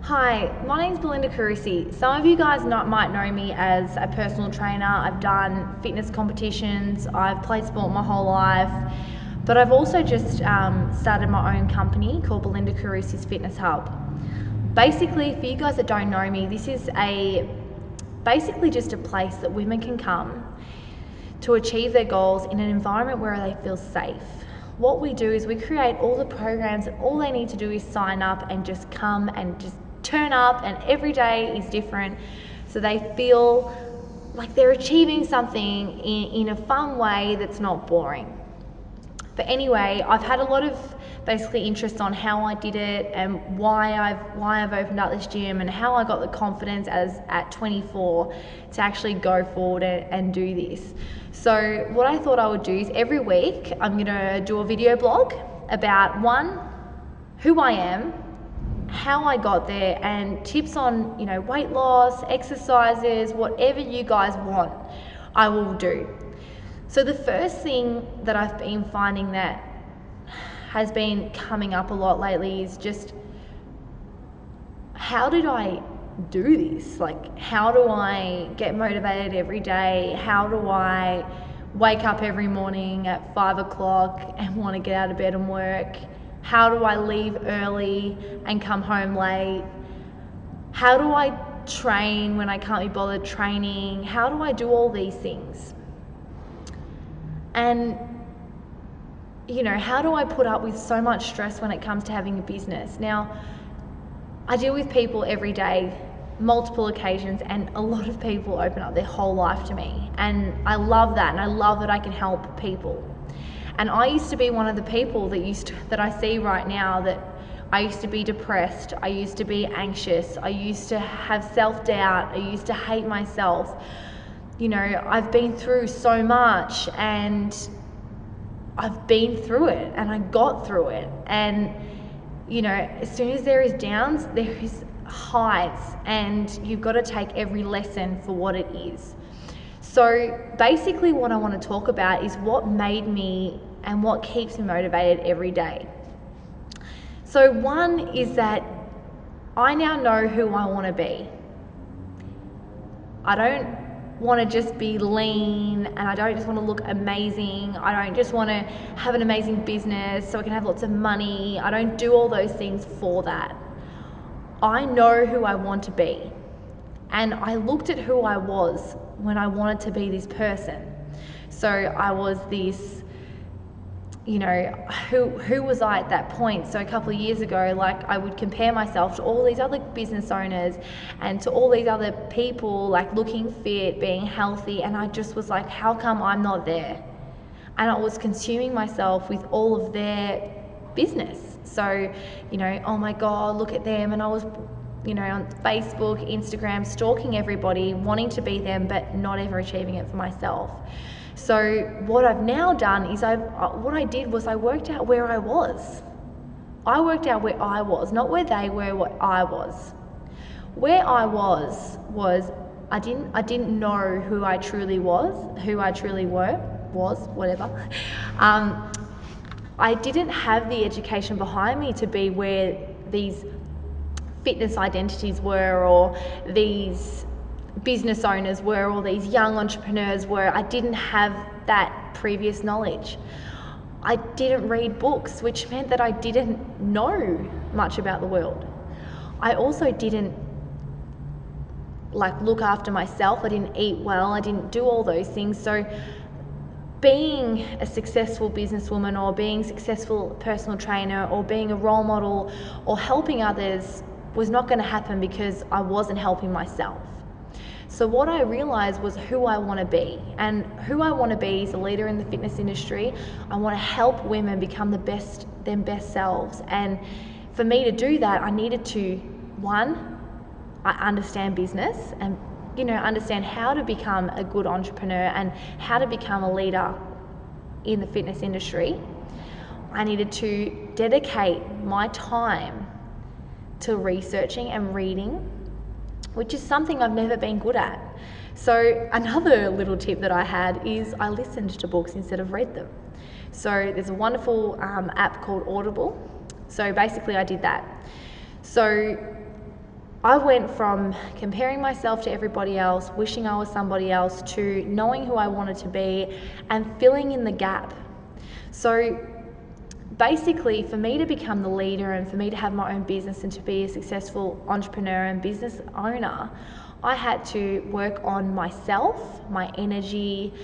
Hi, my name's Belinda Carusi. Some of you guys might know me as a personal trainer. I've done fitness competitions, I've played sport my whole life, but I've also just started my own company called Belinda Carusi's Fitness Hub. Basically, for you guys that don't know me, this is basically just a place that women can come to achieve their goals in an environment where they feel safe. What we do is we create all the programs, and all they need to do is sign up and just come and just turn up, and every day is different, so they feel like they're achieving something in a fun way that's not boring. But anyway, I've had a lot of basically interest on how I did it and why I've opened up this gym and how I got the confidence at 24 to actually go forward and do this. So what I thought I would do is every week I'm gonna do a video blog about who I am, how I got there, and tips on weight loss, exercises, whatever you guys want, I will do. So the first thing that I've been finding that has been coming up a lot lately is just, how did I do this? Like, how do I get motivated every day? How do I wake up every morning at 5 o'clock and want to get out of bed and work? How do I leave early and come home late? How do I train when I can't be bothered training? How do I do all these things? And how do I put up with so much stress when it comes to having a business? Now, I deal with people every day, multiple occasions, and a lot of people open up their whole life to me. And I love that, and I love that I can help people. And I used to be one of the people that I see right now, that I used to be depressed, I used to be anxious, I used to have self-doubt, I used to hate myself. I've been through so much, and I've been through it, and I got through it. And as soon as there is downs, there is heights, and you've got to take every lesson for what it is. So basically what I want to talk about is what made me and what keeps me motivated every day. So one is that I now know who I want to be. I don't want to just be lean, and I don't just want to look amazing. I don't just want to have an amazing business so I can have lots of money. I don't do all those things for that. I know who I want to be. And I looked at who I was when I wanted to be this person. So I was this, who was I at that point? So a couple of years ago, I would compare myself to all these other business owners and to all these other people, looking fit, being healthy, and I just was like, how come I'm not there? And I was consuming myself with all of their business. So, oh my God, look at them. And I was on Facebook, Instagram, stalking everybody, wanting to be them, but not ever achieving it for myself. So what I've now done is I worked out where I was. I worked out where I was, not where they were, what I was. Where I was I didn't know who I truly was, whatever. I didn't have the education behind me to be where these fitness identities were, or these business owners were, or these young entrepreneurs were. I didn't have that previous knowledge. I didn't read books, which meant that I didn't know much about the world. I also didn't look after myself. I didn't eat well. I didn't do all those things. So being a successful businesswoman, or being a successful personal trainer, or being a role model, or helping others was not going to happen because I wasn't helping myself. So what I realized was who I want to be. And who I want to be is a leader in the fitness industry. I want to help women become their best selves. And for me to do that, I needed to, I understand business, and understand how to become a good entrepreneur and how to become a leader in the fitness industry. I needed to dedicate my time to researching and reading, which is something I've never been good at. So another little tip that I had is I listened to books instead of read them. So there's a wonderful app called Audible. So basically I did that. So I went from comparing myself to everybody else, wishing I was somebody else, to knowing who I wanted to be and filling in the gap. So basically, for me to become the leader and for me to have my own business and to be a successful entrepreneur and business owner, I had to work on myself, my energy,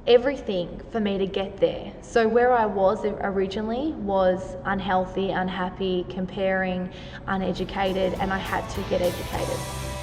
everything for me to get there. So where I was originally was unhealthy, unhappy, comparing, uneducated, and I had to get educated.